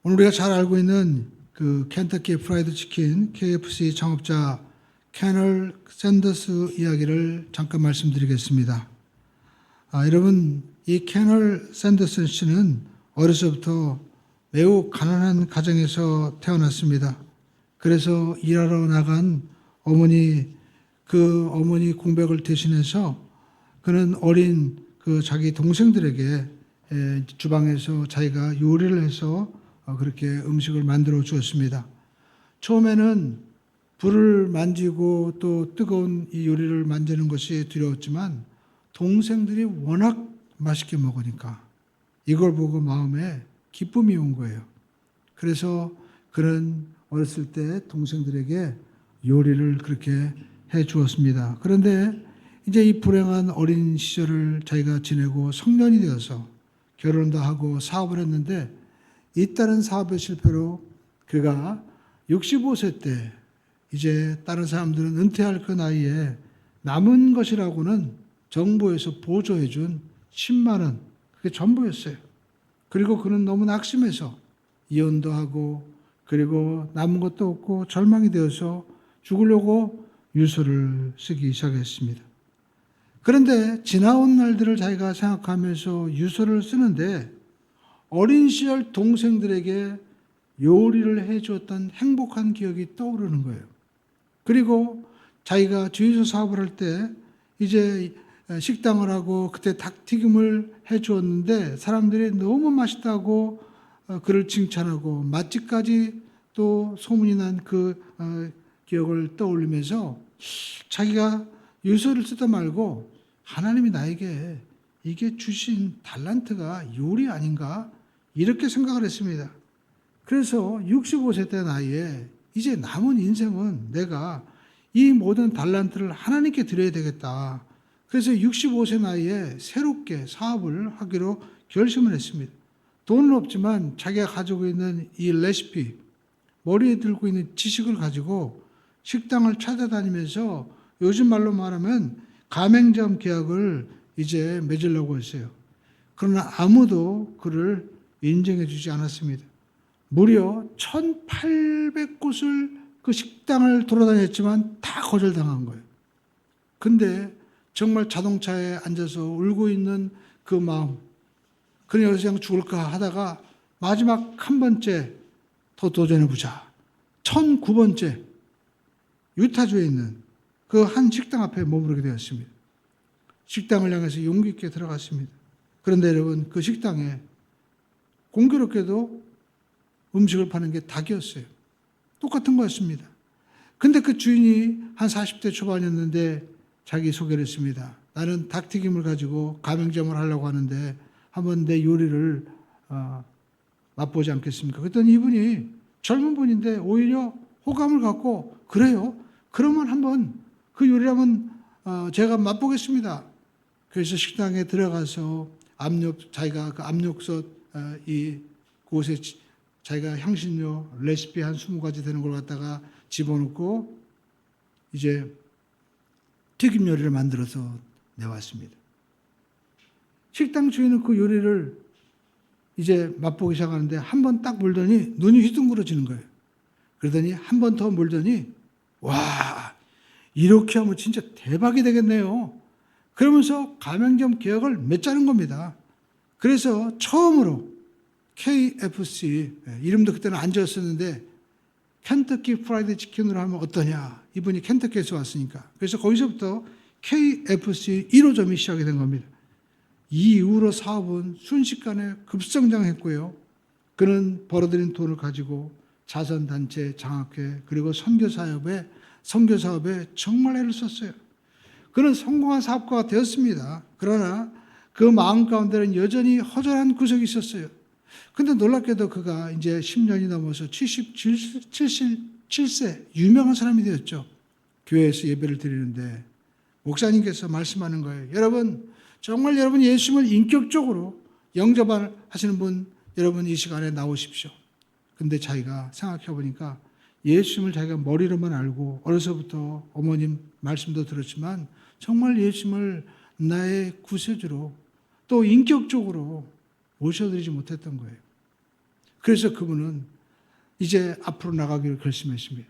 오늘 우리가 잘 알고 있는 그 켄터키 프라이드 치킨 KFC 창업자 캐널 샌더스 이야기를 잠깐 말씀드리겠습니다. 여러분, 이 캐널 샌더스 씨는 어려서부터 매우 가난한 가정에서 태어났습니다. 그래서 일하러 나간 그 어머니 공백을 대신해서 그는 어린 그 자기 동생들에게 주방에서 자기가 요리를 해서 그렇게 음식을 만들어 주었습니다. 처음에는 불을 만지고 또 뜨거운 이 요리를 만드는 것이 두려웠지만 동생들이 워낙 맛있게 먹으니까 이걸 보고 마음에 기쁨이 온 거예요. 그래서 그는 어렸을 때 동생들에게 요리를 그렇게 해 주었습니다. 그런데 이제 이 불행한 어린 시절을 자기가 지내고 성년이 되어서 결혼도 하고 사업을 했는데 잇따른 사업의 실패로 그가 65세 때 이제 다른 사람들은 은퇴할 그 나이에 남은 것이라고는 정부에서 보조해 준 10만 원, 그게 전부였어요. 그리고 그는 너무 낙심해서 이혼도 하고 그리고 남은 것도 없고 절망이 되어서 죽으려고 유서를 쓰기 시작했습니다. 그런데 지나온 날들을 자기가 생각하면서 유서를 쓰는데 어린 시절 동생들에게 요리를 해주었던 행복한 기억이 떠오르는 거예요. 그리고 자기가 주유소 사업을 할 때 이제 식당을 하고 그때 닭튀김을 해주었는데 사람들이 너무 맛있다고 그를 칭찬하고 맛집까지 또 소문이 난 그 기억을 떠올리면서 자기가 유서를 쓰다 말고 하나님이 나에게 이게 주신 달란트가 요리 아닌가 이렇게 생각을 했습니다. 그래서 65세 때 나이에 이제 남은 인생은 내가 이 모든 달란트를 하나님께 드려야 되겠다. 그래서 65세 나이에 새롭게 사업을 하기로 결심을 했습니다. 돈은 없지만 자기가 가지고 있는 이 레시피, 머리에 들고 있는 지식을 가지고 식당을 찾아다니면서 요즘 말로 말하면 가맹점 계약을 이제 맺으려고 했어요. 그러나 아무도 그를 인정해 주지 않았습니다. 무려 1,800곳을 그 식당을 돌아다녔지만 다 거절당한 거예요. 근데 정말 자동차에 앉아서 울고 있는 그 마음, 그냥 여기서 그냥 죽을까 하다가 마지막 한 번째 더 도전해보자. 1,009번째 유타주에 있는 그 한 식당 앞에 머무르게 되었습니다. 식당을 향해서 용기 있게 들어갔습니다. 그런데 여러분, 그 식당에 공교롭게도 음식을 파는 게 닭이었어요. 똑같은 거였습니다. 근데 그 주인이 한 40대 초반이었는데 자기 소개를 했습니다. 나는 닭튀김을 가지고 가맹점을 하려고 하는데 한번 내 요리를 맛보지 않겠습니까? 그랬더니 이분이 젊은 분인데 오히려 호감을 갖고 그래요? 그러면 한번 그 요리를 한번 제가 맛보겠습니다. 그래서 식당에 들어가서 자기가 그 압력솥 이 곳에 자기가 향신료 레시피 한 20가지 되는 걸 갖다가 집어넣고 이제 튀김 요리를 만들어서 내왔습니다. 식당 주인은 그 요리를 이제 맛보기 시작하는데 한 번 딱 물더니 눈이 휘둥그러지는 거예요. 그러더니 한 번 더 물더니 와, 이렇게 하면 진짜 대박이 되겠네요. 그러면서 가맹점 개혁을 맺자는 겁니다. 그래서 처음으로 KFC, 이름도 그때는 안 지었었는데 켄터키 프라이드 치킨으로 하면 어떠냐. 이분이 켄터키에서 왔으니까. 그래서 거기서부터 KFC 1호점이 시작이 된 겁니다. 이 이후로 사업은 순식간에 급성장했고요. 그는 벌어들인 돈을 가지고 자선단체 장학회 그리고 선교사업에 정말 애를 썼어요. 그는 성공한 사업가가 되었습니다. 그러나 그 마음 가운데는 여전히 허전한 구석이 있었어요. 근데 놀랍게도 그가 이제 10년이 넘어서 77세 유명한 사람이 되었죠. 교회에서 예배를 드리는데 목사님께서 말씀하는 거예요. 여러분, 정말 여러분 예수님을 인격적으로 영접하시는 분 여러분 이 시간에 나오십시오. 근데 자기가 생각해 보니까 예수님을 자기가 머리로만 알고 어려서부터 어머님 말씀도 들었지만 정말 예수님을 나의 구세주로 또 인격적으로 모셔드리지 못했던 거예요. 그래서 그분은 이제 앞으로 나가기를 결심했습니다.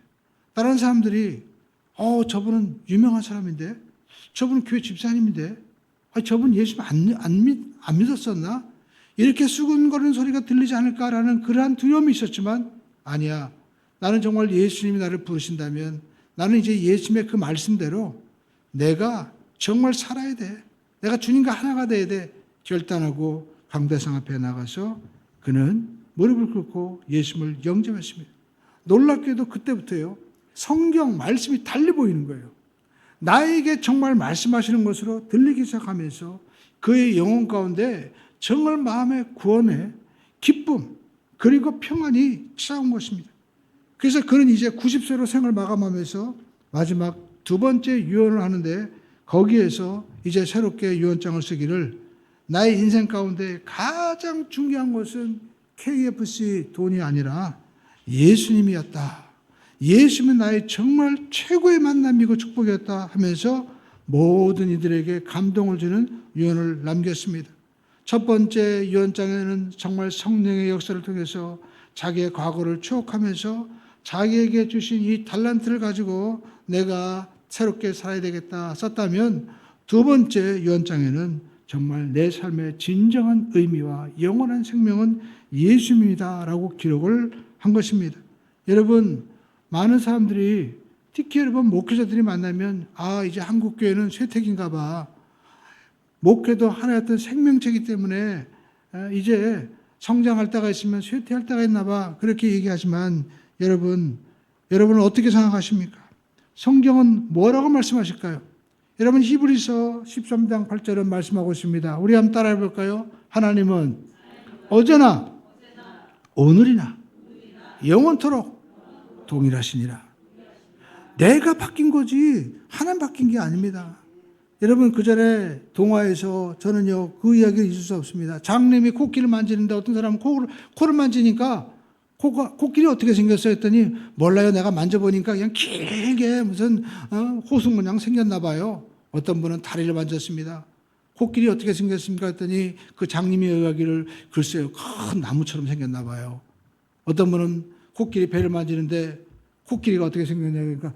다른 사람들이 저분은 유명한 사람인데, 저분은 교회 집사님인데, 저분 예수 안 믿었었나? 이렇게 수근거리는 소리가 들리지 않을까라는 그러한 두려움이 있었지만, 아니야. 나는 정말 예수님이 나를 부르신다면 나는 이제 예수님의 그 말씀대로 내가 정말 살아야 돼. 내가 주님과 하나가 돼야 돼. 결단하고 강대상 앞에 나가서 그는 무릎을 꿇고 예수님을 영접했습니다. 놀랍게도 그때부터요, 성경 말씀이 달리 보이는 거예요. 나에게 정말 말씀하시는 것으로 들리기 시작하면서 그의 영혼 가운데 정말 마음의 구원의 기쁨 그리고 평안이 찾아온 것입니다. 그래서 그는 이제 90세로 생을 마감하면서 마지막 두 번째 유언을 하는데, 거기에서 이제 새롭게 유언장을 쓰기를, 나의 인생 가운데 가장 중요한 것은 KFC 돈이 아니라 예수님이었다. 예수님은 나의 정말 최고의 만남이고 축복이었다 하면서 모든 이들에게 감동을 주는 유언을 남겼습니다. 첫 번째 유언장에는 정말 성령의 역사를 통해서 자기의 과거를 추억하면서 자기에게 주신 이 달란트를 가지고 내가 새롭게 살아야 되겠다 썼다면, 두 번째 유언장에는 정말 내 삶의 진정한 의미와 영원한 생명은 예수님이다라고 기록을 한 것입니다. 여러분, 많은 사람들이, 특히 여러분 목회자들이 만나면 이제 한국교회는 쇠퇴기인가 봐. 목회도 하나의 어떤 생명체이기 때문에 이제 성장할 때가 있으면 쇠퇴할 때가 있나 봐. 그렇게 얘기하지만 여러분은 어떻게 생각하십니까? 성경은 뭐라고 말씀하실까요? 여러분, 히브리서 13장 8절은 말씀하고 있습니다. 우리 한번 따라해 볼까요? 하나님은 어제나 오늘이나 영원토록 동일하시니라. 내가 바뀐 거지 하나님 바뀐 게 아닙니다. 여러분, 그 전에 동화에서 저는요 그 이야기를 잊을 수 없습니다. 장님이 코끼리를 만지는데 어떤 사람은 코를 만지니까 코끼리 어떻게 생겼어요 했더니, 몰라요, 내가 만져보니까 그냥 길게 무슨 호수 모양 생겼나 봐요. 어떤 분은 다리를 만졌습니다. 코끼리 어떻게 생겼습니까 했더니 그 장님이 이야기를, 글쎄요, 큰 나무처럼 생겼나 봐요. 어떤 분은 코끼리 배를 만지는데 코끼리가 어떻게 생겼냐 그러니까,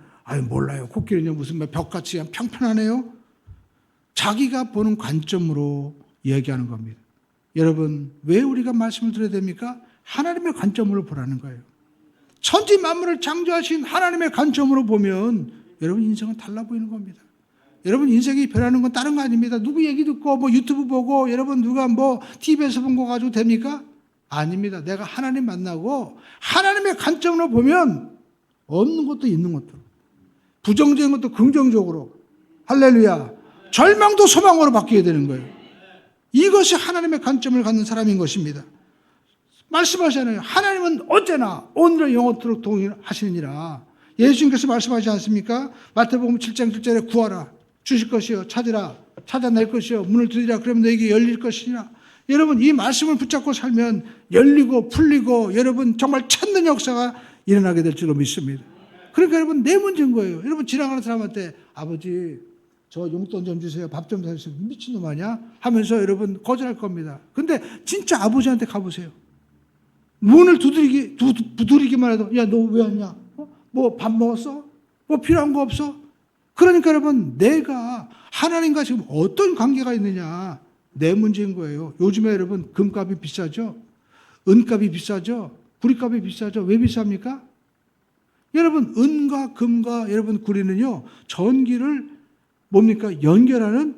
몰라요, 코끼리는 무슨 벽같이 그냥 평평하네요. 자기가 보는 관점으로 이야기하는 겁니다. 여러분, 왜 우리가 말씀을 드려야 됩니까? 하나님의 관점으로 보라는 거예요. 천지 만물을 창조하신 하나님의 관점으로 보면 여러분 인생은 달라 보이는 겁니다. 여러분, 인생이 변하는 건 다른 거 아닙니다. 누구 얘기 듣고 유튜브 보고 여러분 누가 TV에서 본 거 가지고 됩니까? 아닙니다. 내가 하나님 만나고 하나님의 관점으로 보면 없는 것도 있는 것도, 부정적인 것도 긍정적으로, 할렐루야, 절망도 소망으로 바뀌게 되는 거예요. 이것이 하나님의 관점을 갖는 사람인 것입니다. 말씀하잖아요. 하나님은 어제나 오늘은 영원토록 동일하시니라. 예수님께서 말씀하지 않습니까? 마태복음 7장 7절에 구하라, 주실 것이요, 찾으라, 찾아낼 것이요, 문을 두드리라, 그러면 너에게 열릴 것이니라. 여러분, 이 말씀을 붙잡고 살면 열리고 풀리고 여러분 정말 찾는 역사가 일어나게 될 줄로 믿습니다. 그러니까 여러분, 내 문제인 거예요. 여러분, 지나가는 사람한테 아버지 저 용돈 좀 주세요, 밥 좀 사주세요, 미친놈 아니야? 하면서 여러분 거절할 겁니다. 근데 진짜 아버지한테 가보세요. 문을 두드리기만 해도, 야, 너 왜 왔냐? 뭐 밥 먹었어? 뭐 필요한 거 없어? 그러니까 여러분, 내가 하나님과 지금 어떤 관계가 있느냐, 내 문제인 거예요. 요즘에 여러분 금값이 비싸죠? 은값이 비싸죠? 구리값이 비싸죠? 왜 비쌉니까? 여러분, 은과 금과 여러분 구리는요, 전기를 뭡니까? 연결하는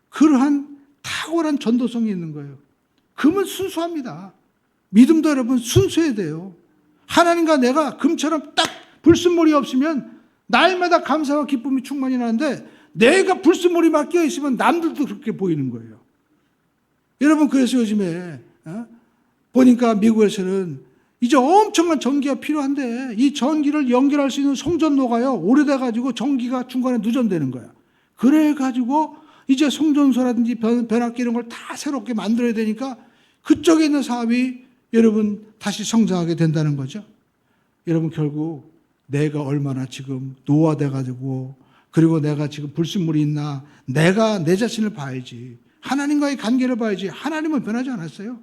그러한 탁월한 전도성이 있는 거예요. 금은 순수합니다. 믿음도 여러분 순수해야 돼요. 하나님과 내가 금처럼 딱 불순물이 없으면 날마다 감사와 기쁨이 충만히 나는데, 내가 불순물이 막 끼어 있으면 남들도 그렇게 보이는 거예요. 여러분, 그래서 요즘에 보니까 미국에서는 이제 엄청난 전기가 필요한데, 이 전기를 연결할 수 있는 송전로가요 오래돼가지고 전기가 중간에 누전되는 거야. 그래가지고 이제 송전소라든지 변압기 이런 걸 다 새롭게 만들어야 되니까 그쪽에 있는 사업이 여러분 다시 성장하게 된다는 거죠. 여러분, 결국 내가 얼마나 지금 노화돼가지고, 그리고 내가 지금 불순물이 있나, 내가 내 자신을 봐야지. 하나님과의 관계를 봐야지. 하나님은 변하지 않았어요.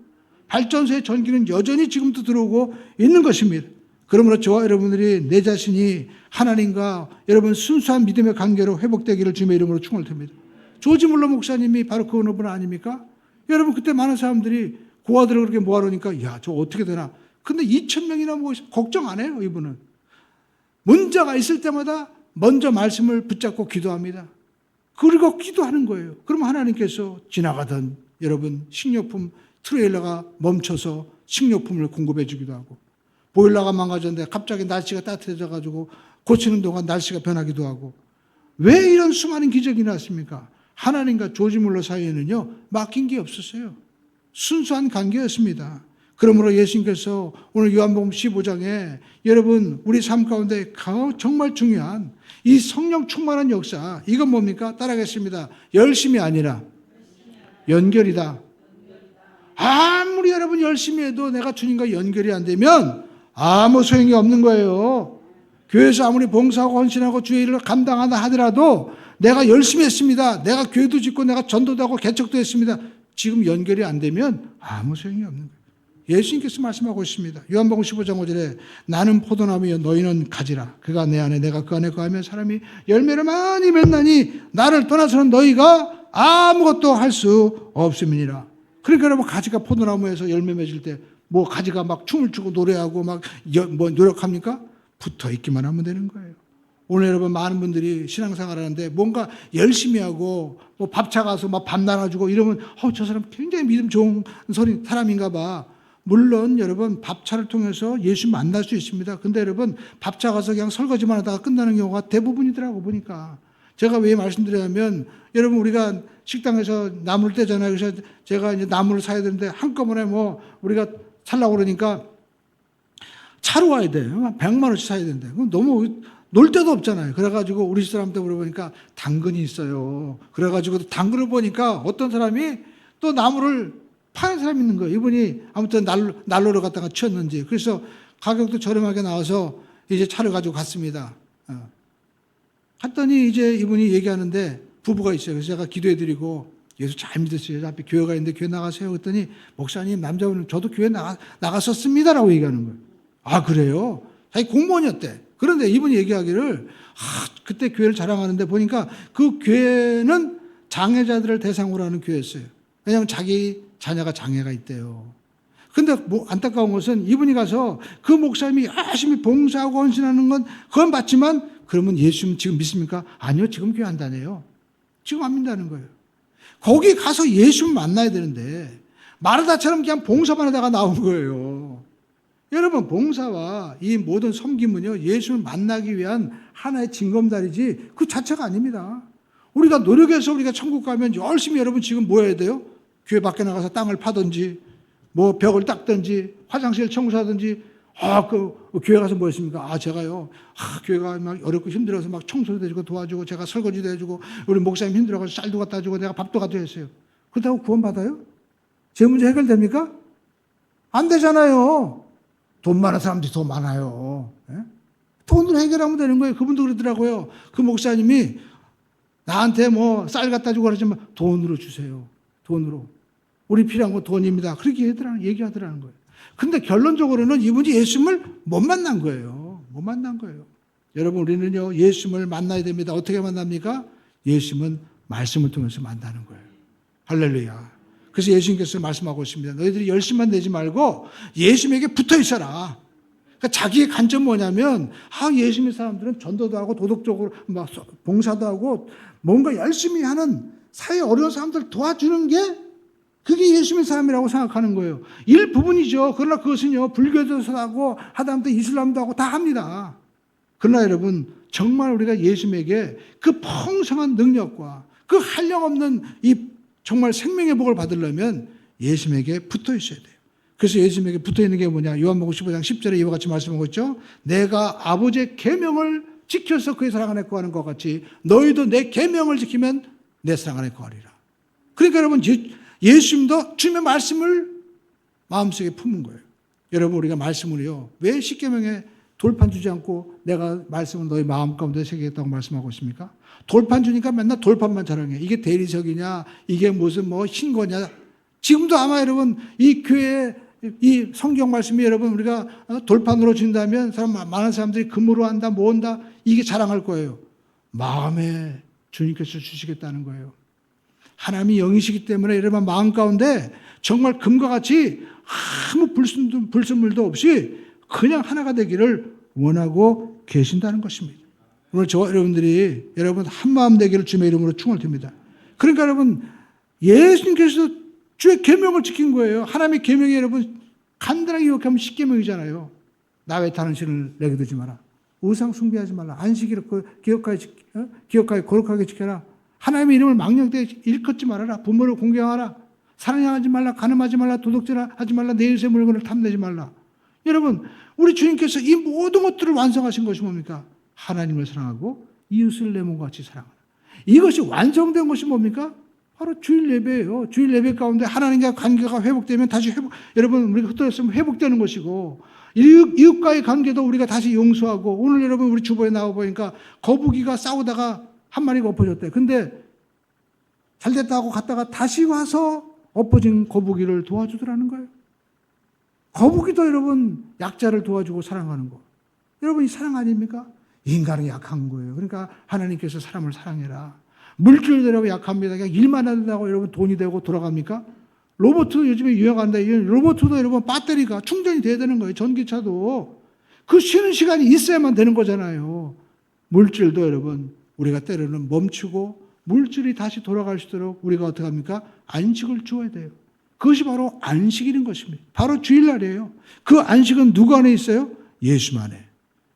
발전소의 전기는 여전히 지금도 들어오고 있는 것입니다. 그러므로 저와 여러분들이 내 자신이 하나님과 여러분 순수한 믿음의 관계로 회복되기를 주님의 이름으로 축원드립니다. 조지 물러 목사님이 바로 그 분 아닙니까? 여러분 그때 많은 사람들이 고아들을 그렇게 모아놓으니까 야, 저 어떻게 되나. 근데 2,000명이나 뭐 걱정 안 해요. 이분은. 문제가 있을 때마다 먼저 말씀을 붙잡고 기도합니다. 그리고 기도하는 거예요. 그럼 하나님께서 지나가던 여러분 식료품 트레일러가 멈춰서 식료품을 공급해 주기도 하고, 보일러가 망가졌는데 갑자기 날씨가 따뜻해져 가지고 고치는 동안 날씨가 변하기도 하고. 왜 이런 수많은 기적이 났습니까? 하나님과 조지 물러 사이에는요 막힌 게 없었어요. 순수한 관계였습니다. 그러므로 예수님께서 오늘 요한복음 15장에 여러분 우리 삶 가운데 정말 중요한 이 성령 충만한 역사, 이건 뭡니까? 따라하겠습니다. 열심이 아니라 연결이다. 아무리 여러분 열심히 해도 내가 주님과 연결이 안 되면 아무 소용이 없는 거예요. 교회에서 아무리 봉사하고 헌신하고 주의 일을 감당하다 하더라도 내가 열심히 했습니다. 내가 교회도 짓고 내가 전도도 하고 개척도 했습니다. 지금 연결이 안 되면 아무 소용이 없는 거예요. 예수님께서 말씀하고 있습니다. 요한복음 15장 5절에 나는 포도나무여 너희는 가지라. 그가 내 안에 내가 그 안에 거하면 사람이 열매를 많이 맺나니 나를 떠나서는 너희가 아무것도 할 수 없음이니라. 그러니까 여러분 가지가 포도나무에서 열매 맺을 때 뭐 가지가 막 춤을 추고 노래하고 막 뭐 노력합니까? 붙어 있기만 하면 되는 거예요. 오늘 여러분 많은 분들이 신앙생활 하는데 뭔가 열심히 하고 뭐 밥차 가서 막 밥 나눠주고 이러면 저 사람 굉장히 믿음 좋은 사람인가 봐. 물론 여러분 밥차를 통해서 예수 만날 수 있습니다. 근데 여러분 밥차 가서 그냥 설거지만 하다가 끝나는 경우가 대부분이더라고 보니까. 제가 왜 말씀드리냐면 여러분 우리가 식당에서 나물 떼잖아요. 그래서 제가 이제 나물을 사야 되는데 한꺼번에 뭐 우리가 살라고 그러니까 차로 와야 돼요. 100만 원씩 사야 된대. 그럼 너무 놀 데도 없잖아요. 그래가지고 우리 집 사람한테 물어보니까 당근이 있어요. 그래가지고 당근을 보니까 어떤 사람이 또 나물을 파는 사람이 있는 거예요. 이분이 아무튼 난로를 갖다가 치웠는지. 그래서 가격도 저렴하게 나와서 이제 차를 가지고 갔습니다. 갔더니 이제 이분이 얘기하는데 부부가 있어요. 그래서 제가 기도해드리고 예수 잘 믿으세요. 앞에 교회가 있는데 교회 나가세요. 그랬더니 목사님 남자분은 저도 교회 나갔었습니다라고 얘기하는 거예요. 아 그래요? 자기 공무원이었대. 그런데 이분이 얘기하기를 그때 교회를 자랑하는데 보니까 그 교회는 장애자들을 대상으로 하는 교회였어요. 왜냐하면 자기 자녀가 장애가 있대요. 근데 뭐 안타까운 것은 이분이 가서 그 목사님이 열심히 봉사하고 헌신하는 건 그건 맞지만 그러면 예수님 지금 믿습니까? 아니요. 지금 교회 안 다녀요. 지금 안 믿는다는 거예요. 거기 가서 예수님 만나야 되는데 마르다처럼 그냥 봉사만 하다가 나온 거예요. 여러분 봉사와 이 모든 섬김은요 예수를 만나기 위한 하나의 징검다리지 그 자체가 아닙니다. 우리가 노력해서 우리가 천국 가면 열심히 여러분 지금 뭐 해야 돼요? 교회 밖에 나가서 땅을 파든지 뭐 벽을 닦든지 화장실 청소하든지 그 교회 가서 뭐 했습니까? 제가요 교회가 막 어렵고 힘들어서 막 청소도 해주고 도와주고 제가 설거지도 해주고 우리 목사님 힘들어가지고 쌀도 갖다 주고 내가 밥도 갖다 했어요. 그렇다고 구원 받아요? 제 문제 해결됩니까? 안 되잖아요. 돈 많은 사람들이 더 많아요. 돈으로 해결하면 되는 거예요. 그분도 그러더라고요. 그 목사님이 나한테 뭐 쌀 갖다 주고 그러지만 돈으로 주세요. 돈으로. 우리 필요한 건 돈입니다. 그렇게 얘기하더라는 거예요. 근데 결론적으로는 이분이 예수님을 못 만난 거예요. 못 만난 거예요. 여러분 우리는요 예수님을 만나야 됩니다. 어떻게 만납니까? 예수님은 말씀을 통해서 만나는 거예요. 할렐루야. 그래서 예수님께서 말씀하고 있습니다. 너희들이 열심만 내지 말고 예수님에게 붙어 있어라. 그러니까 자기의 관점은 뭐냐면 예수님의 사람들은 전도도 하고 도덕적으로 막 봉사도 하고 뭔가 열심히 하는 사회 어려운 사람들 도와주는 게 그게 예수님의 사람이라고 생각하는 거예요. 일부분이죠. 그러나 그것은요 불교도 하고 하다못해 이슬람도 하고 다 합니다. 그러나 여러분 정말 우리가 예수님에게 그 풍성한 능력과 그 한량없는 이 정말 생명의 복을 받으려면 예수님에게 붙어 있어야 돼요. 그래서 예수님에게 붙어 있는 게 뭐냐? 요한복음 15장 10절에 이와 같이 말씀하고 있죠. 내가 아버지의 계명을 지켜서 그의 사랑 안에 거하는 것 같이 너희도 내 계명을 지키면 내 사랑 안에 거하리라. 그러니까 여러분 예수님도 주님의 말씀을 마음속에 품은 거예요. 여러분 우리가 말씀을요 왜 십계명에 돌판 주지 않고 내가 말씀을 너희 마음 가운데 새기겠다고 말씀하고 있습니까? 돌판 주니까 맨날 돌판만 자랑해. 이게 대리석이냐 이게 무슨 뭐 흰 거냐 지금도 아마 여러분 이 교회 이 성경 말씀이 여러분 우리가 돌판으로 준다면 많은 사람들이 금으로 한다 뭐 한다 이게 자랑할 거예요. 마음에 주님께서 주시겠다는 거예요. 하나님이 영이시기 때문에 여러분 마음 가운데 정말 금과 같이 아무 불순물도 없이 그냥 하나가 되기를 원하고 계신다는 것입니다. 오늘 저와 여러분들이 여러분 한마음 되기를 주님의 이름으로 축원을 드립니다. 그러니까 여러분 예수님께서 주의 계명을 지킨 거예요. 하나님의 계명이 여러분 간단하게 기억하면 10계명이잖아요. 나 외 다른 신을 내게 두지 마라. 우상 숭배하지 말라. 안식일을 기억하게 거룩하게 지켜라. 하나님의 이름을 망령되이 일컫지 말아라. 부모를 공경하라. 사랑하지 말라. 간음하지 말라. 도둑질하지 말라. 내 이웃의 물건을 탐내지 말라. 여러분 우리 주님께서 이 모든 것들을 완성하신 것이 뭡니까? 하나님을 사랑하고 이웃을 내 몸과 같이 사랑하라. 이것이 완성된 것이 뭡니까? 바로 주일 예배예요. 주일 예배 가운데 하나님과 관계가 회복되면 다시 여러분 우리가 흩어졌으면 회복되는 것이고 이웃과의 관계도 우리가 다시 용서하고 오늘 여러분 우리 주보에 나와 보니까 거북이가 싸우다가 한 마리가 엎어졌대. 근데 잘됐다 하고 갔다가 다시 와서 엎어진 거북이를 도와주더라는 거예요. 거북이도 여러분 약자를 도와주고 사랑하는 거. 여러분 이 사랑 아닙니까? 인간은 약한 거예요. 그러니까 하나님께서 사람을 사랑해라. 물질대로 약합니다. 그냥 일만 한다고 여러분 돈이 되고 돌아갑니까? 로봇 요즘에 유행한다. 로봇도 여러분 배터리가 충전이 돼야 되는 거예요. 전기차도. 그 쉬는 시간이 있어야만 되는 거잖아요. 물질도 여러분 우리가 때로는 멈추고 물질이 다시 돌아갈 수 있도록 우리가 어떻게 합니까? 안식을 주어야 돼요. 그것이 바로 안식일인 것입니다. 바로 주일날이에요. 그 안식은 누구 안에 있어요? 예수 안에.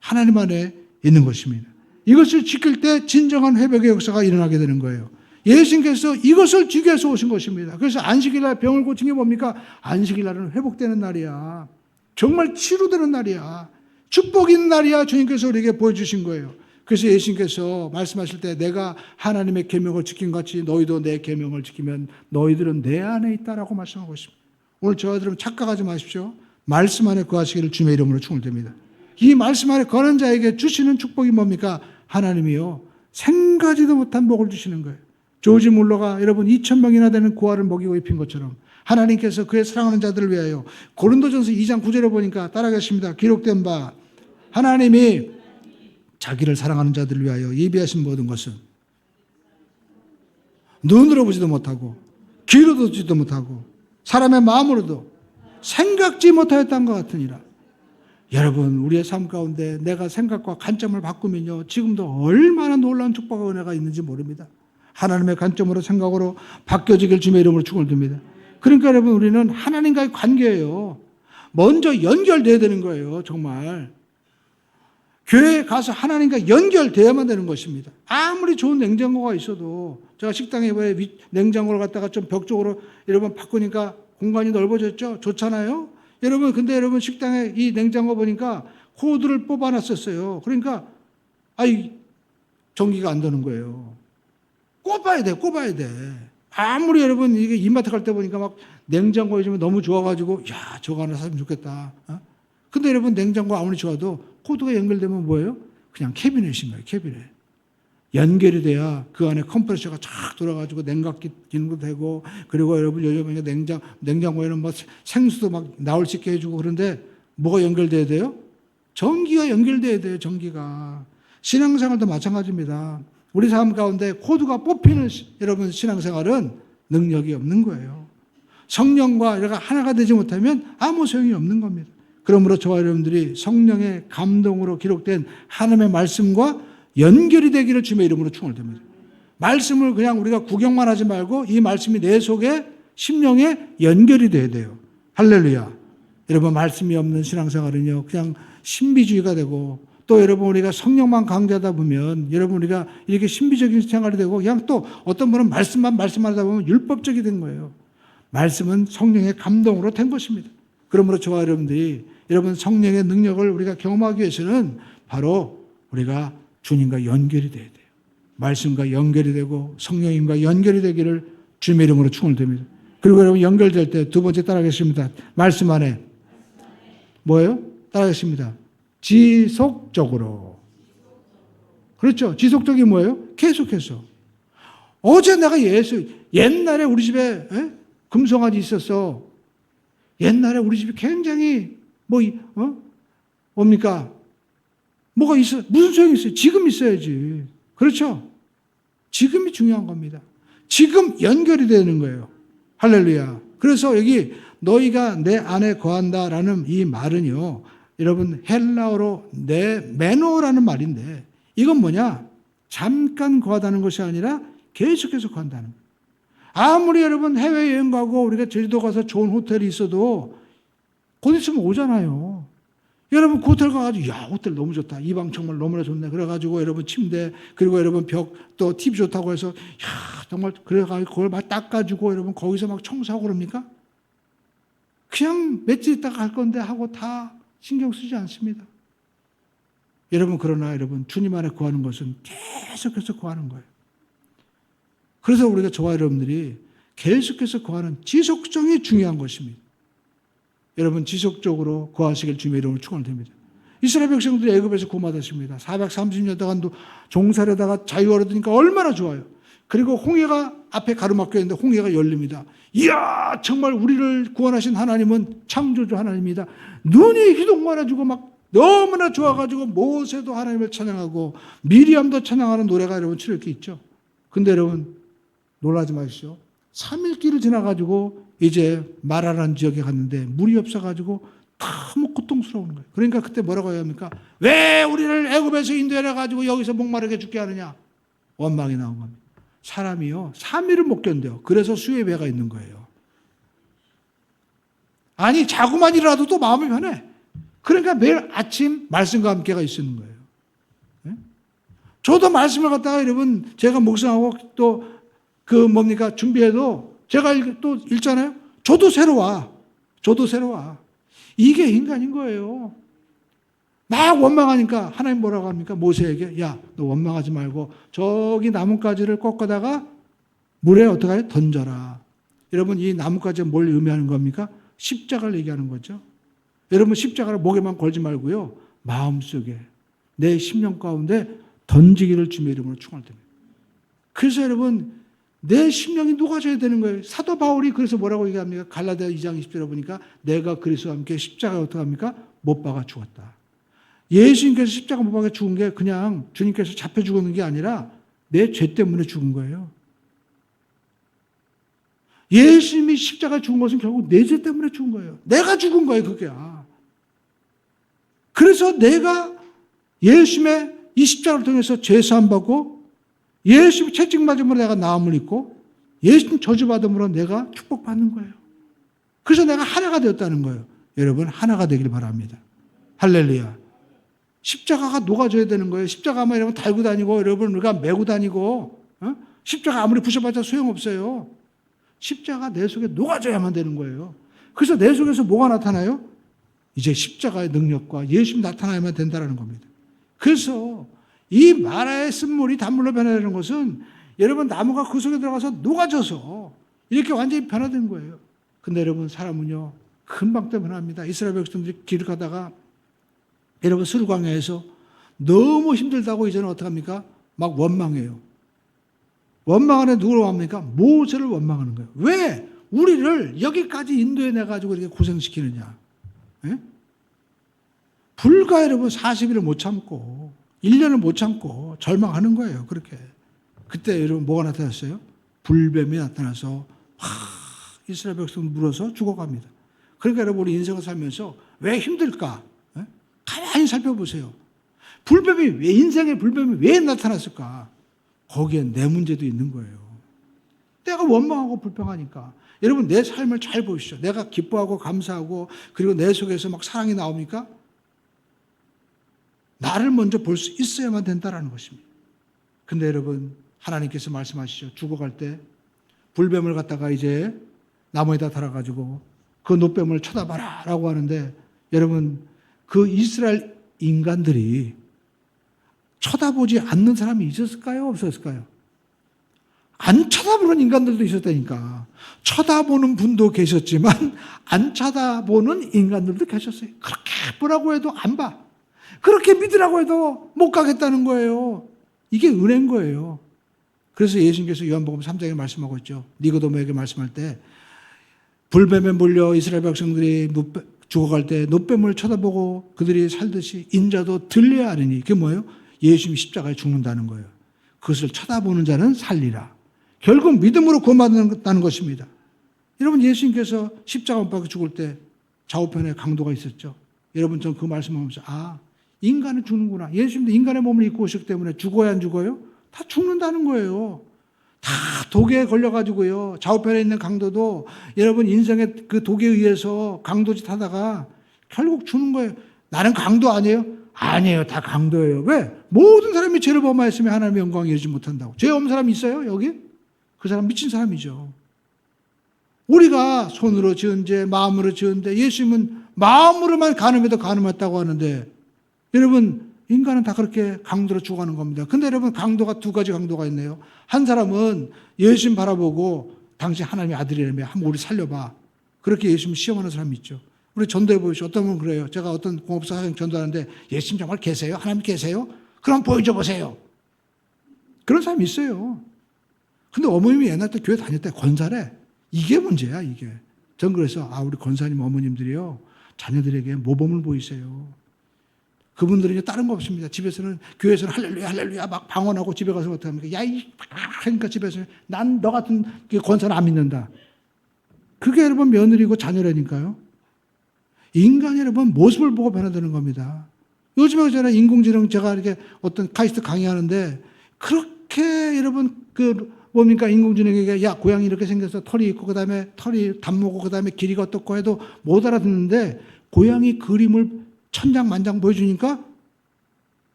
하나님 안에 있는 것입니다. 이것을 지킬 때 진정한 회복의 역사가 일어나게 되는 거예요. 예수님께서 이것을 지기 위해서 오신 것입니다. 그래서 안식일날 병을 고친 게 뭡니까? 안식일날은 회복되는 날이야. 정말 치유되는 날이야. 축복 있는 날이야. 주님께서 우리에게 보여주신 거예요. 그래서 예수님께서 말씀하실 때 내가 하나님의 계명을 지킨 같이 너희도 내 계명을 지키면 너희들은 내 안에 있다라고 말씀하고 있습니다. 오늘 저와 여러분 착각하지 마십시오. 말씀 안에 거하시기를 주님의 이름으로 축원드립니다. 이 말씀 안에 거하는 자에게 주시는 축복이 뭡니까? 하나님이요 생각지도 못한 복을 주시는 거예요. 조지 물러가 여러분 2,000명이나 되는 고아를 먹이고 입힌 것처럼 하나님께서 그의 사랑하는 자들을 위하여 고린도전서 2장 9절에 보니까 따라하겠습니다. 기록된 바 하나님이 자기를 사랑하는 자들을 위하여 예비하신 모든 것은 눈으로 보지도 못하고 귀로 듣지도 못하고 사람의 마음으로도 생각지 못하였던 것 같으니라. 여러분 우리의 삶 가운데 내가 생각과 관점을 바꾸면요 지금도 얼마나 놀라운 축복과 은혜가 있는지 모릅니다. 하나님의 관점으로 생각으로 바뀌어지길 주님의 이름으로 축원드립니다. 그러니까 여러분 우리는 하나님과의 관계예요. 먼저 연결돼야 되는 거예요. 정말 교회에 가서 하나님과 연결돼야만 되는 것입니다. 아무리 좋은 냉장고가 있어도 제가 식당에 왜 냉장고를 갖다가 좀 벽 쪽으로 여러분 바꾸니까 공간이 넓어졌죠. 좋잖아요. 여러분 근데 여러분 식당에 이 냉장고 보니까 코드를 뽑아놨었어요. 그러니까 전기가 안 되는 거예요. 꼽아야 돼. 아무리 여러분 이게 이마트 갈 때 보니까 막 냉장고 요즘에 너무 좋아가지고 야 저거 하나 사면 좋겠다. 근데 여러분 냉장고 아무리 좋아도 코드가 연결되면 뭐예요? 그냥 캐비넷인 거예요. 캐비넷. 연결이 돼야 그 안에 컴프레셔가 쫙 돌아가지고 냉각 기능도 되고 그리고 여러분 요즘에 냉장고에는 뭐 생수도 막 나올 수 있게 해주고 그런데 뭐가 연결돼야 돼요? 전기가 연결돼야 돼요. 전기가. 신앙생활도 마찬가지입니다. 우리 삶 가운데 코드가 뽑히는 여러분 신앙생활은 능력이 없는 거예요. 성령과 우리가 하나가 되지 못하면 아무 소용이 없는 겁니다. 그러므로 저와 여러분들이 성령의 감동으로 기록된 하나님의 말씀과 연결이 되기를 주님의 이름으로 축원드립니다. 말씀을 그냥 우리가 구경만 하지 말고 이 말씀이 내 속에 심령에 연결이 돼야 돼요. 할렐루야. 여러분 말씀이 없는 신앙생활은요 그냥 신비주의가 되고 또 여러분 우리가 성령만 강조하다 보면 여러분 우리가 이렇게 신비적인 생활이 되고 그냥 또 어떤 분은 말씀만 말씀하다 보면 율법적이 된 거예요. 말씀은 성령의 감동으로 된 것입니다. 그러므로 저와 여러분들이 여러분 성령의 능력을 우리가 경험하기 위해서는 바로 우리가 주님과 연결이 돼야 돼요. 말씀과 연결이 되고 성령님과 연결이 되기를 주님의 이름으로 축원드립니다. 그리고 여러분 연결될 때 두 번째 따라하겠습니다. 말씀 안에 뭐예요? 따라하겠습니다. 지속적으로. 그렇죠. 지속적이 뭐예요? 계속해서. 어제 내가 옛날에 우리 집에 금송아지 있었어. 옛날에 우리 집이 굉장히 뭡니까? 뭐가 있어? 무슨 소용이 있어요? 지금 있어야지. 그렇죠? 지금이 중요한 겁니다. 지금 연결이 되는 거예요. 할렐루야. 그래서 여기 너희가 내 안에 거한다라는 이 말은요, 여러분 헬라어로 메노라는 말인데 이건 뭐냐? 잠깐 거하다는 것이 아니라 계속해서 거한다는 거예요. 아무리 여러분 해외여행 가고 우리가 제주도 가서 좋은 호텔이 있어도 곧 있으면 오잖아요. 여러분 그 호텔 가가지고 야 호텔 너무 좋다. 이 방 정말 너무나 좋네. 그래가지고 여러분 침대 그리고 여러분 벽 또 TV 좋다고 해서 야 정말 그래가지고 그걸 막 닦아주고 여러분 거기서 막 청소하고 그럽니까? 그냥 며칠 있다가 갈 건데 하고 다 신경 쓰지 않습니다. 여러분 그러나 여러분 주님 안에 구하는 것은 계속해서 구하는 거예요. 그래서 우리가 저와 여러분들이 계속해서 구하는 지속성이 중요한 것입니다. 여러분 지속적으로 구하시길 주님의 이름으로 축원드립니다. 이스라엘 백성들이 애굽에서 구원받았습니다. 430년 동안 종살에다가 자유 얻으니까 얼마나 좋아요. 그리고 홍해가 앞에 가로막혀 있는데 홍해가 열립니다. 이야 정말 우리를 구원하신 하나님은 창조주 하나님입니다. 눈이 희동만해지고 막 너무나 좋아가지고 모세도 하나님을 찬양하고 미리암도 찬양하는 노래가 여러분 이렇게 있죠. 근데 여러분 놀라지 마십시오. 3일 길을 지나가지고 이제 마라라는 지역에 갔는데 물이 없어가지고 너무 고통스러운 거예요. 그러니까 그때 뭐라고 해야 합니까? 왜 우리를 애굽에서 인도해가지고 여기서 목마르게 죽게 하느냐? 원망이 나온 겁니다. 사람이요 3일을 못 견뎌요. 그래서 수의 배가 있는 거예요. 아니 자고만 일어나도 또 마음이 편해. 그러니까 매일 아침 말씀과 함께가 있는 거예요. 네? 저도 말씀을 갖다가 여러분 제가 묵상하고 또 준비해도 제가 또 읽잖아요. 저도 새로와. 이게 인간인 거예요. 막 원망하니까 하나님 뭐라고 합니까? 모세에게 야, 너 원망하지 말고 저기 나뭇가지를 꺾어다가 물에 어떻게 해요? 던져라. 여러분 이 나뭇가지가 뭘 의미하는 겁니까? 십자가를 얘기하는 거죠. 여러분 십자가를 목에만 걸지 말고요. 마음속에 내 심령 가운데 던지기를 주님의 이름으로 축원드립니다. 그래서 여러분 내 심령이 녹아져야 되는 거예요. 사도 바울이 그래서 뭐라고 얘기합니까? 갈라디아 2장 20절에 보니까 내가 그리스도와 함께 십자가에 어떻게 합니까? 못 박아 죽었다. 예수님께서 십자가 못 박아 죽은 게 그냥 주님께서 잡혀 죽은 게 아니라 내 죄 때문에 죽은 거예요. 예수님이 십자가에 죽은 것은 결국 내 죄 때문에 죽은 거예요. 내가 죽은 거예요, 그게. 그래서 내가 예수님의 이 십자가를 통해서 죄 사함 받고 예수님 채찍맞음으로 내가 나음을 입고 예수님 저주받음으로 내가 축복받는 거예요. 그래서 내가 하나가 되었다는 거예요. 여러분 하나가 되길 바랍니다. 할렐루야. 십자가가 녹아져야 되는 거예요. 십자가만 여러분 달고 다니고 여러분 우리가 메고 다니고 십자가 아무리 부셔봤자 소용없어요. 십자가 내 속에 녹아져야만 되는 거예요. 그래서 내 속에서 뭐가 나타나요? 이제 십자가의 능력과 예수님 나타나야만 된다는 겁니다. 그래서 이 마라의 쓴물이 단물로 변화되는 것은 여러분 나무가 그 속에 들어가서 녹아져서 이렇게 완전히 변화된 거예요. 근데 여러분 사람은요 금방 때 변합니다. 이스라엘 백성들이 길을 가다가 여러분 술광야에서 너무 힘들다고 이제는 어떡합니까? 막 원망해요. 원망하는 누구를 원망합니까? 모세를 원망하는 거예요. 왜? 우리를 여기까지 인도해내가지고 이렇게 고생시키느냐. 예? 불과 여러분 40일을 못 참고 1년을 못 참고 절망하는 거예요. 그렇게. 그때 여러분 뭐가 나타났어요? 불뱀이 나타나서 이스라엘 백성 물어서 죽어갑니다. 그러니까 여러분 우리 인생을 살면서 왜 힘들까? 예? 가만히 살펴보세요. 인생의 불뱀이 왜 나타났을까? 거기에 내 문제도 있는 거예요. 내가 원망하고 불평하니까. 여러분 내 삶을 잘 보십시오. 내가 기뻐하고 감사하고 그리고 내 속에서 막 사랑이 나옵니까? 나를 먼저 볼 수 있어야만 된다는 것입니다. 근데 여러분 하나님께서 말씀하시죠. 죽어갈 때 불뱀을 갖다가 이제 나무에다 달아가지고 그 노뱀을 쳐다봐라 라고 하는데 여러분 그 이스라엘 인간들이 쳐다보지 않는 사람이 있었을까요? 없었을까요? 안 쳐다보는 인간들도 있었다니까. 쳐다보는 분도 계셨지만 안 쳐다보는 인간들도 계셨어요. 그렇게 보라고 해도 안 봐. 그렇게 믿으라고 해도 못 가겠다는 거예요. 이게 은혜인 거예요. 그래서 예수님께서 요한복음 3장에 말씀하고 있죠. 니고데모에게 말씀할 때 불뱀에 물려 이스라엘 백성들이 죽어갈 때 노뱀을 쳐다보고 그들이 살듯이 인자도 들려야 하느니, 그게 뭐예요? 예수님이 십자가에 죽는다는 거예요. 그것을 쳐다보는 자는 살리라. 결국 믿음으로 구원받는다는 것입니다. 여러분, 예수님께서 십자가 못 박혀 죽을 때 좌우편에 강도가 있었죠. 여러분, 전 그 말씀하면서 인간은 죽는구나. 예수님도 인간의 몸을 입고 오셨기 때문에 죽어야 안 죽어요? 다 죽는다는 거예요. 다 독에 걸려가지고요. 좌우편에 있는 강도도 여러분 인생의 그 독에 의해서 강도짓 하다가 결국 죽는 거예요. 나는 강도 아니에요? 아니에요. 다 강도예요. 왜? 모든 사람이 죄를 범하였으면 하나님의 영광에 이르지 못한다고. 죄 없는 사람 있어요? 여기? 그 사람 미친 사람이죠. 우리가 손으로 지은 죄, 마음으로 지은 죄, 예수님은 마음으로만 간음해도 간음했다고 하는데, 여러분, 인간은 다 그렇게 강도로 죽어가는 겁니다. 근데 여러분, 강도가 두 가지 강도가 있네요. 한 사람은 예수님 바라보고 당신 하나님의 아들이라며 한번 우리 살려봐. 그렇게 예수님 시험하는 사람이 있죠. 우리 전도해 보십시오. 어떤 분은 그래요. 제가 어떤 공업사 사장 전도하는데 예수님 정말 계세요? 하나님 계세요? 그럼 보여줘 보세요. 그런 사람이 있어요. 근데 어머님이 옛날 때 교회 다닐 때 권사래. 이게 문제야, 이게. 전 그래서 우리 권사님 어머님들이요, 자녀들에게 모범을 보이세요. 그분들은 다른 거 없습니다. 집에서는, 교회에서는 할렐루야, 할렐루야 막 방언하고 집에 가서 어떻게 합니까? 그러니까 집에서 난 너 같은 권사는 안 믿는다. 그게 여러분 며느리고 자녀라니까요. 인간이 여러분 모습을 보고 변화되는 겁니다. 요즘에 제가 인공지능 제가 이렇게 어떤 카이스트 강의하는데 그렇게 여러분 뭡니까? 인공지능에게 고양이 이렇게 생겨서 털이 있고 그다음에 털이 단모고 그다음에 길이가 어떻고 해도 못 알아듣는데 고양이 그림을 천장만장 보여주니까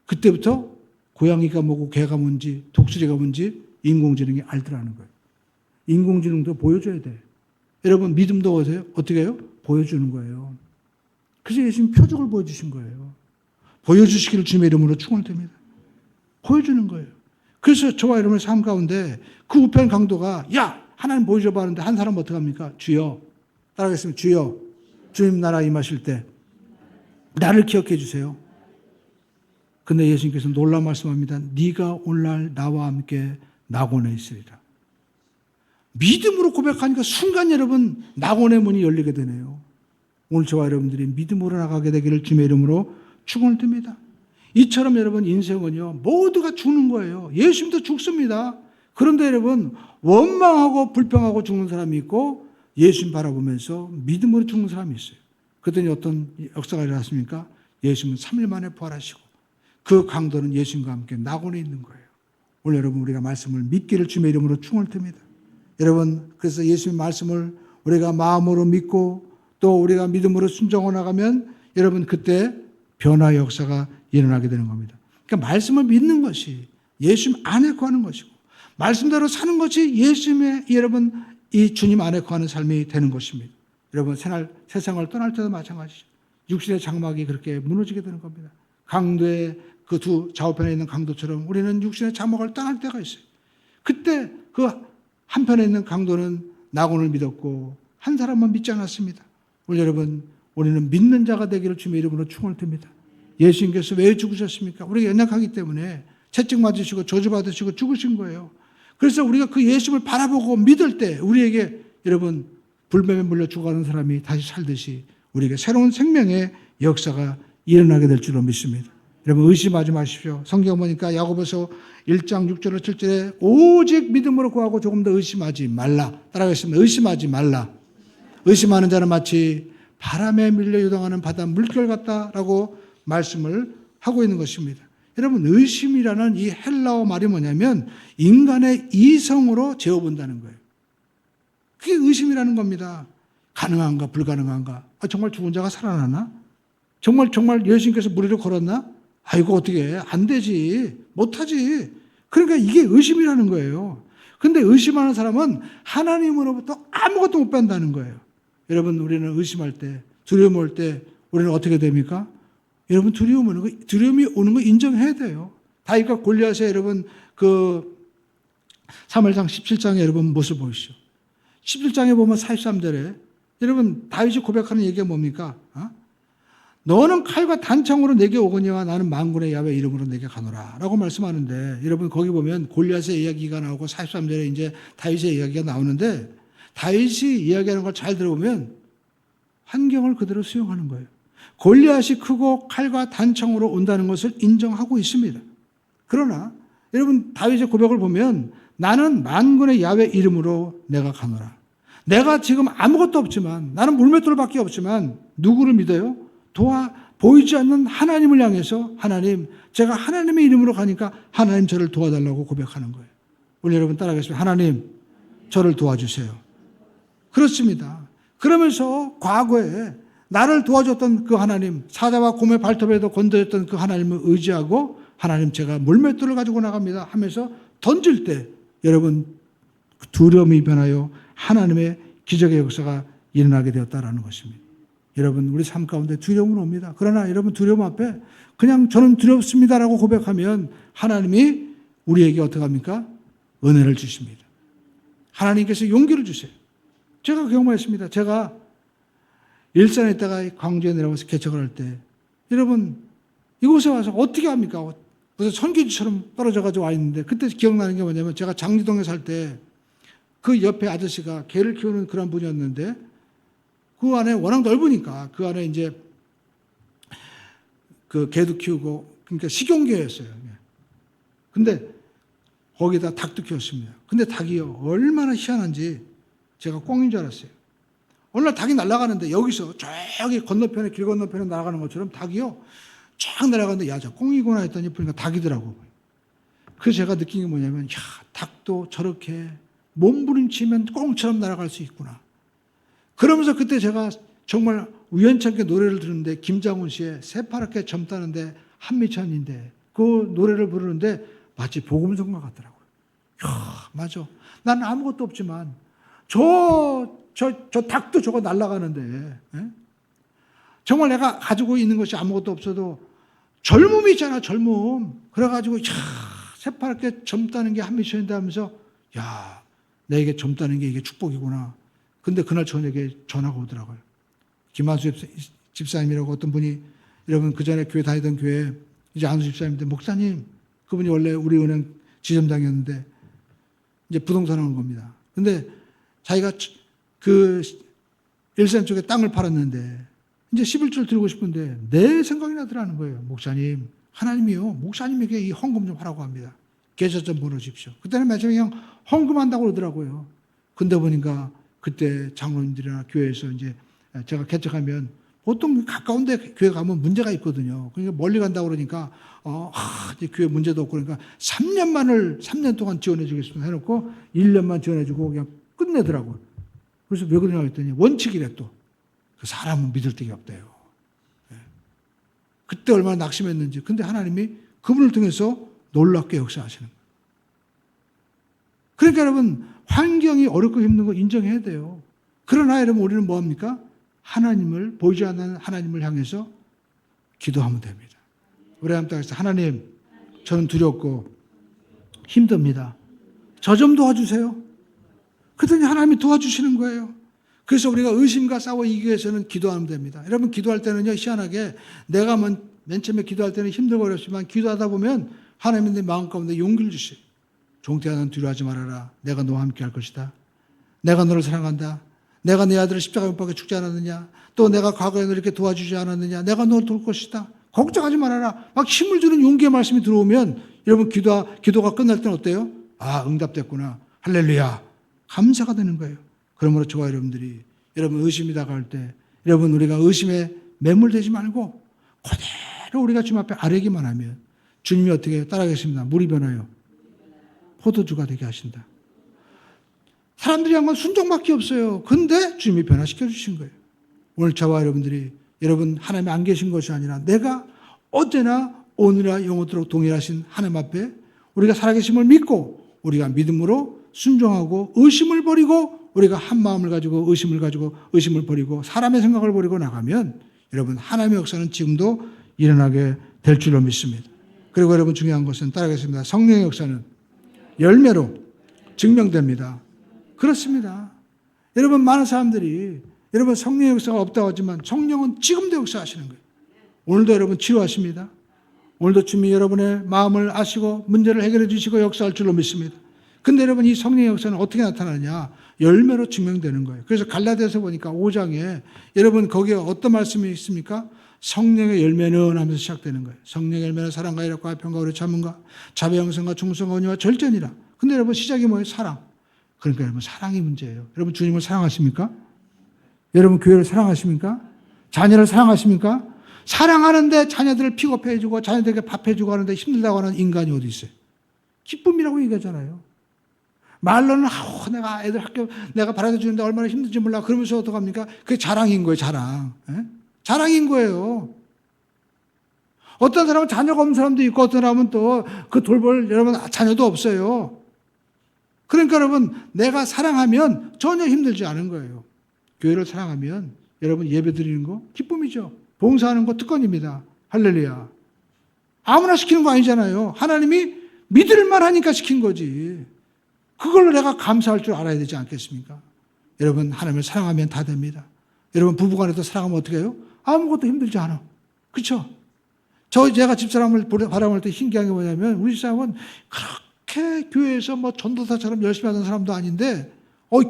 그때부터 고양이가 뭐고 개가 뭔지 독수리가 뭔지 인공지능이 알더라는 거예요. 인공지능도 보여줘야 돼. 여러분 믿음도 어떻게 해요? 보여주는 거예요. 그래서 예수님 표적을 보여주신 거예요. 보여주시기를 주님의 이름으로 축원드립니다. 보여주는 거예요. 그래서 저와 여러분의 삶 가운데 그 우편 강도가 하나님 보여줘봐 하는데 한 사람은 어떻게 합니까? 주여. 따라하겠습니다. 주여. 주님 나라 임하실 때 나를 기억해 주세요. 근데 예수님께서 놀라운 말씀합니다. 네가 오늘날 나와 함께 낙원에 있으리라. 믿음으로 고백하니까 순간 여러분 낙원의 문이 열리게 되네요. 오늘 저와 여러분들이 믿음으로 나가게 되기를 주님의 이름으로 축원을 드립니다. 이처럼 여러분 인생은요 모두가 죽는 거예요. 예수님도 죽습니다. 그런데 여러분 원망하고 불평하고 죽는 사람이 있고 예수님 바라보면서 믿음으로 죽는 사람이 있어요. 그랬더니 어떤 역사가 일어났습니까? 예수님은 3일 만에 부활하시고 그 강도는 예수님과 함께 낙원에 있는 거예요. 오늘 여러분 우리가 말씀을 믿기를 주님의 이름으로 축원을 드립니다. 여러분 그래서 예수님 말씀을 우리가 마음으로 믿고 또 우리가 믿음으로 순종해 나가면 여러분 그때 변화 역사가 일어나게 되는 겁니다. 그러니까 말씀을 믿는 것이 예수님 안에 거하는 것이고 말씀대로 사는 것이 예수님의 여러분 이 주님 안에 거하는 삶이 되는 것입니다. 여러분 세상을 떠날 때도 마찬가지죠. 육신의 장막이 그렇게 무너지게 되는 겁니다. 강도의 그 두 좌우편에 있는 강도처럼 우리는 육신의 장막을 떠날 때가 있어요. 그때 그 한편에 있는 강도는 낙원을 믿었고 한 사람만 믿지 않았습니다. 오늘 여러분 우리는 믿는 자가 되기를 주님의 이름으로 축원을 드립니다. 예수님께서 왜 죽으셨습니까? 우리가 연약하기 때문에 채찍 맞으시고 저주받으시고 죽으신 거예요. 그래서 우리가 그 예수님을 바라보고 믿을 때 우리에게 여러분 불뱀에 물려 죽어가는 사람이 다시 살듯이 우리에게 새로운 생명의 역사가 일어나게 될 줄로 믿습니다. 여러분 의심하지 마십시오. 성경 보니까 야고보서 1장 6절로 7절에 오직 믿음으로 구하고 조금 더 의심하지 말라. 따라가겠습니다. 의심하지 말라. 의심하는 자는 마치 바람에 밀려 요동하는 바다 물결 같다라고 말씀을 하고 있는 것입니다. 여러분 의심이라는 이 헬라어 말이 뭐냐면 인간의 이성으로 재어본다는 거예요. 그게 의심이라는 겁니다. 가능한가 불가능한가? 정말 죽은 자가 살아나나? 정말 예수님께서 물 위로 걸었나? 이거 어떻게 해? 안 되지. 못하지. 그러니까 이게 의심이라는 거예요. 근데 의심하는 사람은 하나님으로부터 아무것도 못 받는다는 거예요. 여러분 우리는 의심할 때 두려움 올 때 우리는 어떻게 됩니까? 여러분 두려움이 오는 거 인정해야 돼요. 다윗과 골리앗의 여러분 그 사무엘상 17장에 여러분 모습 보시죠. 17장에 보면 43절에 여러분 다윗이 고백하는 얘기가 뭡니까? 너는 칼과 단창으로 내게 오거니와 나는 만군의 야훼 이름으로 내게 가노라 라고 말씀하는데 여러분 거기 보면 골리앗의 이야기가 나오고 43절에 이제 다윗의 이야기가 나오는데 다윗이 이야기하는 걸 잘 들어보면 환경을 그대로 수용하는 거예요. 골리앗이 크고 칼과 단창으로 온다는 것을 인정하고 있습니다. 그러나 여러분 다윗의 고백을 보면 나는 만군의 야훼 이름으로 내가 가노라. 내가 지금 아무것도 없지만 나는 물맷돌밖에 없지만 누구를 믿어요? 보이지 않는 하나님을 향해서 하나님 제가 하나님의 이름으로 가니까 하나님 저를 도와달라고 고백하는 거예요. 우리 여러분 따라하겠습니다. 하나님 저를 도와주세요. 그렇습니다. 그러면서 과거에 나를 도와줬던 그 하나님, 사자와 곰의 발톱에도 건드렸던 그 하나님을 의지하고 하나님 제가 물맷돌을 가지고 나갑니다 하면서 던질 때 여러분 두려움이 변하여 하나님의 기적의 역사가 일어나게 되었다라는 것입니다. 여러분 우리 삶 가운데 두려움은 옵니다. 그러나 여러분 두려움 앞에 그냥 저는 두렵습니다라고 고백하면 하나님이 우리에게 어떻게 합니까? 은혜를 주십니다. 하나님께서 용기를 주세요. 제가 경험했습니다. 제가 일산에 있다가 광주에 내려가서 개척을 할 때 여러분 이곳에 와서 어떻게 합니까? 무슨 선교지처럼 떨어져가지고 와 있는데 그때 기억나는 게 뭐냐면 제가 장리동에 살 때 그 옆에 아저씨가 개를 키우는 그런 분이었는데 그 안에 워낙 넓으니까 그 안에 이제 그 개도 키우고 그러니까 식용개였어요. 근데 거기다 닭도 키웠습니다. 근데 닭이요 얼마나 희한한지 제가 꽁인 줄 알았어요. 어느 날 닭이 날아가는데 여기서 저기 건너편에 길 건너편에 날아가는 것처럼 닭이요 쫙 날아가는데 야 저 꽁이구나 했더니 보니까 닭이더라고. 그래서 제가 느낀 게 뭐냐면 야 닭도 저렇게 몸부림치면 꽁처럼 날아갈 수 있구나. 그러면서 그때 제가 정말 우연찮게 노래를 들었는데 김장훈 씨의 새파랗게 젊다는데 한미천인데 그 노래를 부르는데 마치 복음성가 같더라고요. 야 맞아. 난 아무것도 없지만 저 닭도 저거 날아가는데 정말 내가 가지고 있는 것이 아무것도 없어도 젊음이 있잖아 젊음. 그래가지고 새파랗게 젊다는 게 한미천인데 하면서 야 내게 젊다는 게 이게 축복이구나. 근데 그날 저녁에 전화가 오더라고요. 김한수 집사님이라고 어떤 분이 여러분 그 전에 교회 다니던 교회 이제 안수 집사님인데 목사님 그분이 원래 우리 은행 지점장이었는데 이제 부동산 하는 겁니다. 근데 자기가 그 일산 쪽에 땅을 팔았는데 이제 11조를 드리고 싶은데 내 생각이 나더라는 거예요. 목사님 하나님이요 목사님에게 이 헌금 좀 하라고 합니다. 계좌 좀 보내주십시오. 그때는 마침에 그냥 헌금한다고 그러더라고요. 근데 보니까 그때 장로님들이나 교회에서 이제 제가 개척하면 보통 가까운 데 교회 가면 문제가 있거든요. 그러니까 멀리 간다고 그러니까 이제 교회 문제도 없고 그러니까 3년 동안 지원해 주겠습니다 해놓고 1년만 지원해 주고 그냥 끝내더라고요. 그래서 왜 그러냐고 했더니 원칙이래 또. 그 사람은 믿을 데가 없대요. 그때 얼마나 낙심했는지. 근데 하나님이 그분을 통해서 놀랍게 역사하시는 거예요. 그러니까 여러분 환경이 어렵고 힘든 거 인정해야 돼요. 그러나 여러분 우리는 뭐합니까? 하나님을 보이지 않는 하나님을 향해서 기도하면 됩니다. 우리 함께 하나님 저는 두렵고 힘듭니다. 저 좀 도와주세요. 그랬더니 하나님이 도와주시는 거예요. 그래서 우리가 의심과 싸워 이기기 위해서는 기도하면 됩니다. 여러분 기도할 때는요 희한하게 내가 맨 처음에 기도할 때는 힘들고 어렵지만 기도하다 보면 하나님은 내 마음 가운데 용기를 주세요. 종태야 넌 두려워하지 말아라. 내가 너와 함께 할 것이다. 내가 너를 사랑한다. 내가 내 아들을 십자가에 못 박혀 죽지 않았느냐. 또 내가 과거에 너를 이렇게 도와주지 않았느냐. 내가 너를 도울 것이다. 걱정하지 말아라. 막 힘을 주는 용기의 말씀이 들어오면 여러분 기도가 끝날 때는 어때요? 아 응답됐구나. 할렐루야. 감사가 되는 거예요. 그러므로 저와 여러분들이 여러분 의심이 다가올 때 여러분 우리가 의심에 매몰되지 말고 그대로 우리가 주님 앞에 아뢰기만 하면 주님이 어떻게 해요? 따라하겠습니다. 물이 변하여 포도주가 되게 하신다. 사람들이 한 건 순종밖에 없어요. 근데 주님이 변화시켜 주신 거예요. 오늘 저와 여러분들이 여러분 하나님 안 계신 것이 아니라 내가 어제나 오늘이나 영원토록 동일하신 하나님 앞에 우리가 살아계심을 믿고 우리가 믿음으로 순종하고 의심을 버리고 우리가 한 마음을 가지고 의심을 버리고 사람의 생각을 버리고 나가면 여러분 하나님의 역사는 지금도 일어나게 될 줄로 믿습니다. 그리고 여러분 중요한 것은 따라가겠습니다. 성령의 역사는 열매로 증명됩니다. 그렇습니다. 여러분 많은 사람들이 여러분 성령의 역사가 없다고 하지만 성령은 지금도 역사하시는 거예요. 오늘도 여러분 치료하십니다. 오늘도 주님이 여러분의 마음을 아시고 문제를 해결해 주시고 역사할 줄로 믿습니다. 근데 여러분 이 성령의 역사는 어떻게 나타나느냐? 열매로 증명되는 거예요. 그래서 갈라디아서 보니까 5장에 여러분 거기에 어떤 말씀이 있습니까? 성령의 열매는 하면서 시작되는 거예요. 성령의 열매는 사랑과 희락과 화평과 오래 참음과 자비 형성과 충성과 온유와 절제니라. 근데 여러분 시작이 뭐예요? 사랑. 그러니까 여러분 사랑이 문제예요. 여러분 주님을 사랑하십니까? 여러분 교회를 사랑하십니까? 자녀를 사랑하십니까? 사랑하는데 자녀들을 픽업해주고 자녀들에게 밥해주고 하는데 힘들다고 하는 인간이 어디 있어요? 기쁨이라고 얘기하잖아요. 말로는 내가 애들 학교 내가 바라다 주는데 얼마나 힘든지 몰라. 그러면서 어떡합니까? 그게 자랑인 거예요. 자랑. 예? 자랑인 거예요. 어떤 사람은 자녀가 없는 사람도 있고 어떤 사람은 또 그 돌볼 여러분 자녀도 없어요. 그러니까 여러분 내가 사랑하면 전혀 힘들지 않은 거예요. 교회를 사랑하면 여러분 예배 드리는 거 기쁨이죠. 봉사하는 거 특권입니다. 할렐루야. 아무나 시키는 거 아니잖아요. 하나님이 믿을만 하니까 시킨 거지. 그걸로 내가 감사할 줄 알아야 되지 않겠습니까? 여러분 하나님을 사랑하면 다 됩니다. 여러분 부부간에도 사랑하면 어떻게 해요? 아무것도 힘들지 않아. 그렇죠? 제가 집사람을 바라볼 때 신기한 게 뭐냐면 우리 집사람은 그렇게 교회에서 뭐 전도사처럼 열심히 하는 사람도 아닌데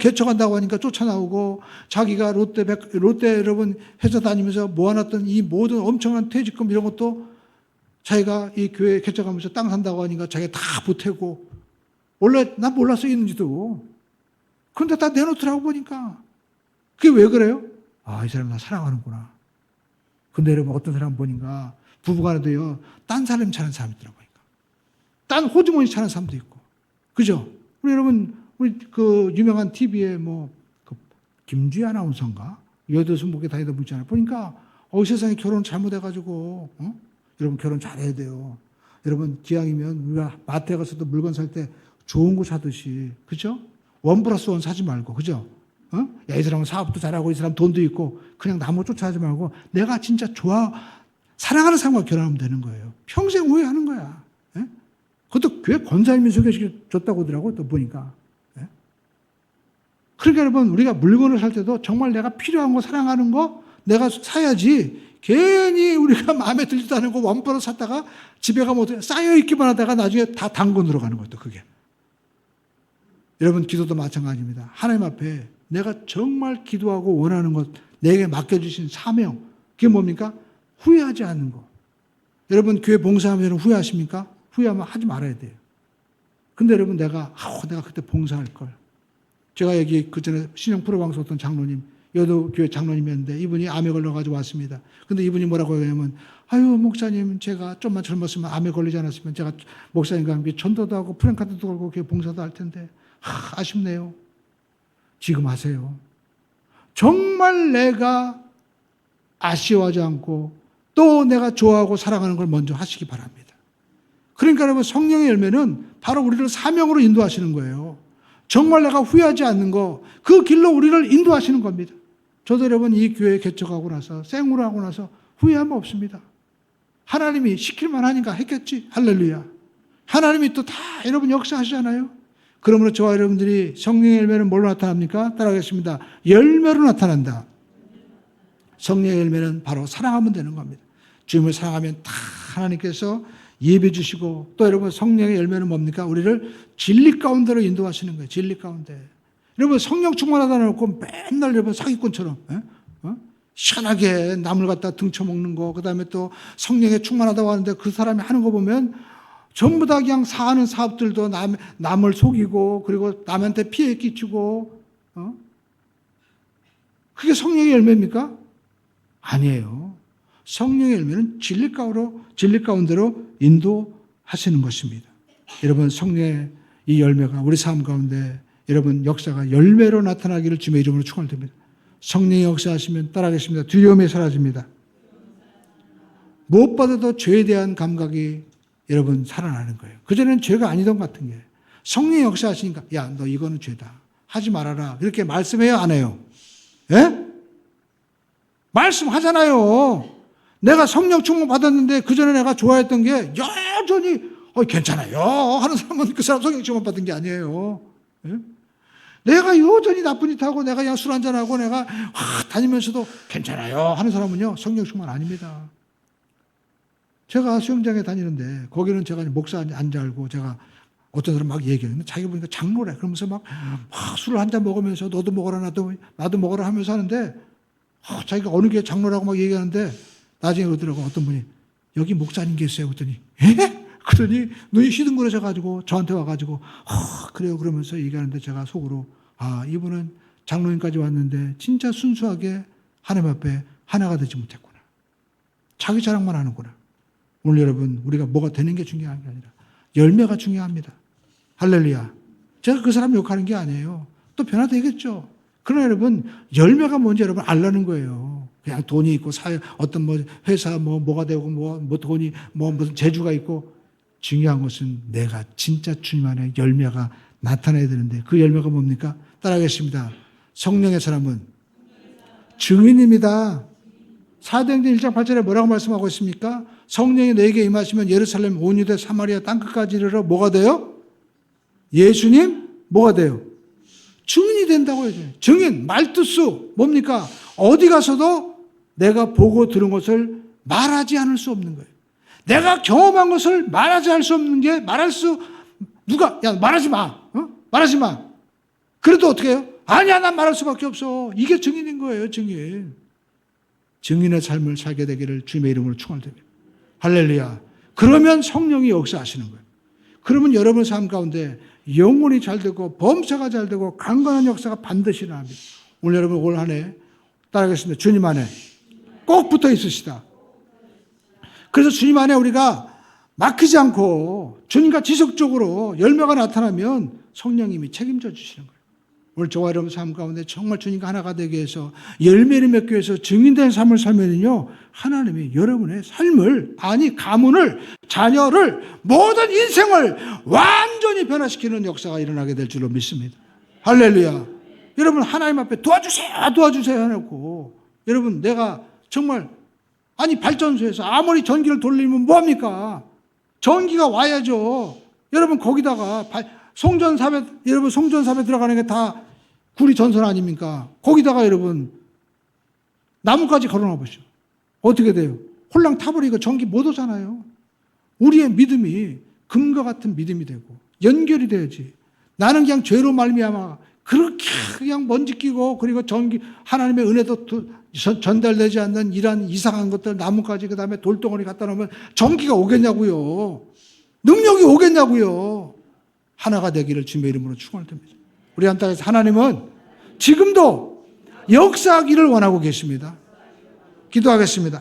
개척한다고 하니까 쫓아나오고 자기가 롯데 여러분 회사 다니면서 모아놨던 이 모든 엄청난 퇴직금 이런 것도 자기가 이 교회 개척하면서 땅 산다고 하니까 자기가 다 보태고 원래 난 몰랐어 있는지도. 그런데 다 내놓더라고 보니까. 그게 왜 그래요? 이 사람 나 사랑하는구나. 근데 여러분 어떤 사람 보니까 부부간에도요 딴 사람 차는 사람이 있더라고요. 딴 호주머니 차는 사람도 있고. 그죠? 우리 여러분 우리 그 유명한 TV에 그 김주희 아나운서인가? 여도수 목에 다니다 보잖아요. 보니까 세상에 결혼 잘못해가지고 여러분 결혼 잘해야 돼요. 여러분 기왕이면 우리가 마트에 가서도 물건 살 때 좋은 거 사듯이 그죠? 1+1 사지 말고 그죠? 야, 이 사람은 사업도 잘하고 이 사람 돈도 있고 그냥 나무 쫓아하지 말고 내가 진짜 사랑하는 사람과 결혼하면 되는 거예요. 평생 후회하는 거야. 예? 그것도 교회 권사님이 소개시켜줬다고 하더라고요. 또 보니까. 예? 그러니까 여러분 우리가 물건을 살 때도 정말 내가 필요한 거 사랑하는 거 내가 사야지 괜히 우리가 마음에 들지도 않은 거 원포로 샀다가 집에 가면 어떻게 쌓여있기만 하다가 나중에 다 당근으로 가는 것도 그게. 여러분 기도도 마찬가지입니다. 하나님 앞에 내가 정말 기도하고 원하는 것 내게 맡겨주신 사명 그게 뭡니까? 후회하지 않는 거. 여러분 교회 봉사하면 후회하십니까? 후회하면 하지 말아야 돼요. 근데 여러분 내가 그때 봉사할 걸. 제가 여기 그전에 신형 프로방송 어떤 장로님 여도 교회 장로님이었는데 이분이 암에 걸려가지고 왔습니다. 근데 이분이 뭐라고 하냐면 목사님 제가 좀만 젊었으면 암에 걸리지 않았으면 제가 목사님과 함께 전도도 하고 프랭카드도 걸고 교회 봉사도 할 텐데 아쉽네요. 지금 하세요. 정말 내가 아쉬워하지 않고 또 내가 좋아하고 사랑하는 걸 먼저 하시기 바랍니다. 그러니까 여러분 성령의 열매는 바로 우리를 사명으로 인도하시는 거예요. 정말 내가 후회하지 않는 거 그 길로 우리를 인도하시는 겁니다. 저도 여러분 이 교회 개척하고 나서 생으로 하고 나서 후회함 없습니다. 하나님이 시킬만 하니까 했겠지. 할렐루야. 하나님이 또 다 여러분 역사하시잖아요. 그러므로 저와 여러분들이 성령의 열매는 뭘로 나타납니까? 따라하겠습니다. 열매로 나타난다. 성령의 열매는 바로 사랑하면 되는 겁니다. 주님을 사랑하면 다 하나님께서 예배 주시고 또 여러분 성령의 열매는 뭡니까? 우리를 진리 가운데로 인도하시는 거예요. 진리 가운데. 여러분 성령 충만하다 놓고 맨날 여러분 사기꾼처럼 시원하게 남을 갖다 등쳐먹는 거 그다음에 또 성령에 충만하다고 하는데 그 사람이 하는 거 보면 전부 다 그냥 사는 사업들도 남을 속이고 그리고 남한테 피해 끼치고 그게 성령의 열매입니까? 아니에요. 성령의 열매는 진리 가운데로 인도하시는 것입니다. 여러분 성령의 이 열매가 우리 삶 가운데 여러분 역사가 열매로 나타나기를 주님의 이름으로 축원드립니다. 성령이 역사하시면 따라하겠습니다. 두려움이 사라집니다. 무엇보다도 죄에 대한 감각이 여러분 살아나는 거예요. 그전에는 죄가 아니던 것 같은 게 성령이 역사하시니까 야, 너 이거는 죄다. 하지 말아라. 이렇게 말씀해요? 안 해요? 예? 말씀하잖아요. 내가 성령 충만 받았는데 그전에 내가 좋아했던 게 여전히 괜찮아요 하는 사람은 그 사람 성령 충만 받은 게 아니에요. 예? 내가 여전히 나쁜 짓 하고 내가 그냥 술 한잔하고 내가 다니면서도 괜찮아요 하는 사람은요 성령 충만 아닙니다. 제가 수영장에 다니는데 거기는 제가 목사 안 잘 알고 제가 어떤 사람 막 얘기하는데 자기가 보니까 장로래. 그러면서 막 술을 한 잔 먹으면서 너도 먹어라 나도 먹어라 하면서 하는데 자기가 어느 게 장로라고 막 얘기하는데 나중에 그러더라고. 어떤 분이 여기 목사님 계세요. 그랬더니 에? 그러더니 눈이 휘둥그러져 가지고 저한테 와가지고 그래요 그러면서 얘기하는데 제가 속으로 이분은 장로님까지 왔는데 진짜 순수하게 하나님 앞에 하나가 되지 못했구나. 자기 자랑만 하는구나. 오늘 여러분 우리가 뭐가 되는 게 중요한 게 아니라 열매가 중요합니다. 할렐루야. 제가 그 사람 욕하는 게 아니에요. 또 변화되겠죠. 그러나 여러분 열매가 뭔지 여러분 알라는 거예요. 그냥 돈이 있고 어떤 회사 뭐가 되고 뭐 돈이 무슨 재주가 있고 중요한 것은 내가 진짜 주님 안에 열매가 나타나야 되는데 그 열매가 뭡니까? 따라하겠습니다. 성령의 사람은 증인입니다. 사도행전 1장 8절에 뭐라고 말씀하고 있습니까? 성령이 너에게 임하시면 예루살렘 온 유대 사마리아 땅끝까지 이르러 뭐가 돼요? 예수님 뭐가 돼요? 증인이 된다고 해요. 증인, 말투수 뭡니까? 어디 가서도 내가 보고 들은 것을 말하지 않을 수 없는 거예요. 내가 경험한 것을 말하지 할 수 없는 게 말하지 마. 말하지 마. 그래도 어떻게 해요? 아니야, 난 말할 수밖에 없어. 이게 증인인 거예요, 증인. 증인의 삶을 살게 되기를 주님의 이름으로 축원드립니다. 할렐루야. 그러면 성령이 역사하시는 거예요. 그러면 여러분 삶 가운데 영혼이 잘 되고 범사가 잘 되고 강건한 역사가 반드시 일어납니다. 오늘 여러분 올 한 해 따라하겠습니다. 주님 안에 꼭 붙어 있으시다. 그래서 주님 안에 우리가 막히지 않고 주님과 지속적으로 열매가 나타나면 성령님이 책임져 주시는 거예요. 오늘 저와 여러분 삶 가운데 정말 주님과 하나가 되게 해서 열매를 맺기 위해서 증인된 삶을 살면요 하나님이 여러분의 삶을 가문을 자녀를 모든 인생을 완전히 변화시키는 역사가 일어나게 될 줄로 믿습니다. 할렐루야. 여러분 하나님 앞에 도와주세요 해놓고 여러분 내가 정말 발전소에서 아무리 전기를 돌리면 뭐합니까? 전기가 와야죠. 여러분 거기다가 여러분 송전삽에 들어가는 게 다 구리 전선 아닙니까? 거기다가 여러분 나무까지 걸어놔 보시죠. 어떻게 돼요? 홀랑 타버리고 전기 못 오잖아요. 우리의 믿음이 금과 같은 믿음이 되고 연결이 돼야지. 나는 그냥 죄로 말미암아 그렇게 그냥 먼지 끼고 그리고 전기 하나님의 은혜도 전달되지 않는 이런 이상한 것들 나무까지 그다음에 돌덩어리 갖다 놓으면 전기가 오겠냐고요. 능력이 오겠냐고요. 하나가 되기를 주님의 이름으로 축원드립니다. 우리 한 땅에서 하나님은 지금도 역사하기를 원하고 계십니다. 기도하겠습니다.